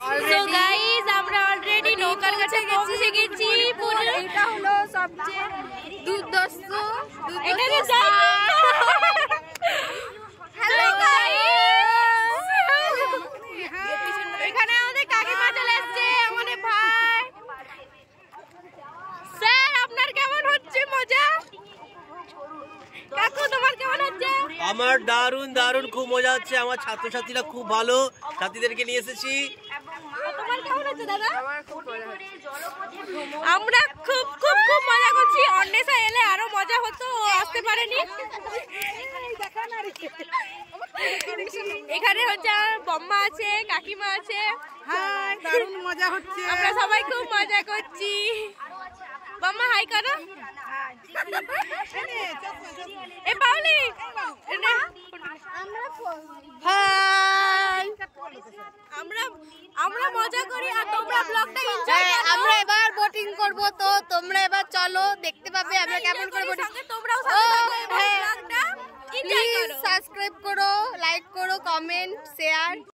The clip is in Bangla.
সো গাইস আমরা অলরেডি নৌকার কাছে পৌঁছে গেছি। পুরো এটা হলো সবচেয়ে দুর্দস্ত এখানে যাই। হ্যালো গাইস, এখানে আমাদের কাকিমা চলে এসেছে, আমাদের ভাই। স্যার আপনার কেমন হচ্ছে মজা? কাকু তোমার কেমন হচ্ছে? আমার দারুণ দারুণ খুব মজা হচ্ছে। আমার ছাত্রছাত্রীরা খুব ভালো, ছাত্রীদেরকে নিয়ে এসেছি। তোমার কেমন হচ্ছে দাদা? আমার খুব মজা হচ্ছে। আমরা খুব খুব খুব মজা করছি। অন্বেষা এলে আরো মজা হতো, ও আসতে পারেনি। এখানে হচ্ছে আমার বম্মা আছে, কাকিমা আছে। হাই, দারুণ মজা হচ্ছে। আমরা সবাই খুব মজা করছি। বম্মা হাই করো। এ পাউলি হাই। আমরা মজা করি আর তোমরা ব্লগটা এনজয় করো। আমরা এবার বোটিং করব, তো তোমরা এবার চলো, দেখতে পাবে আমরা কেমন করে বোটিং। তোমরাও সাথে থাকো এবং ব্লগটা এনজয় প্লিজ করো। সাবস্ক্রাইব করো, লাইক করো, কমেন্ট, শেয়ার।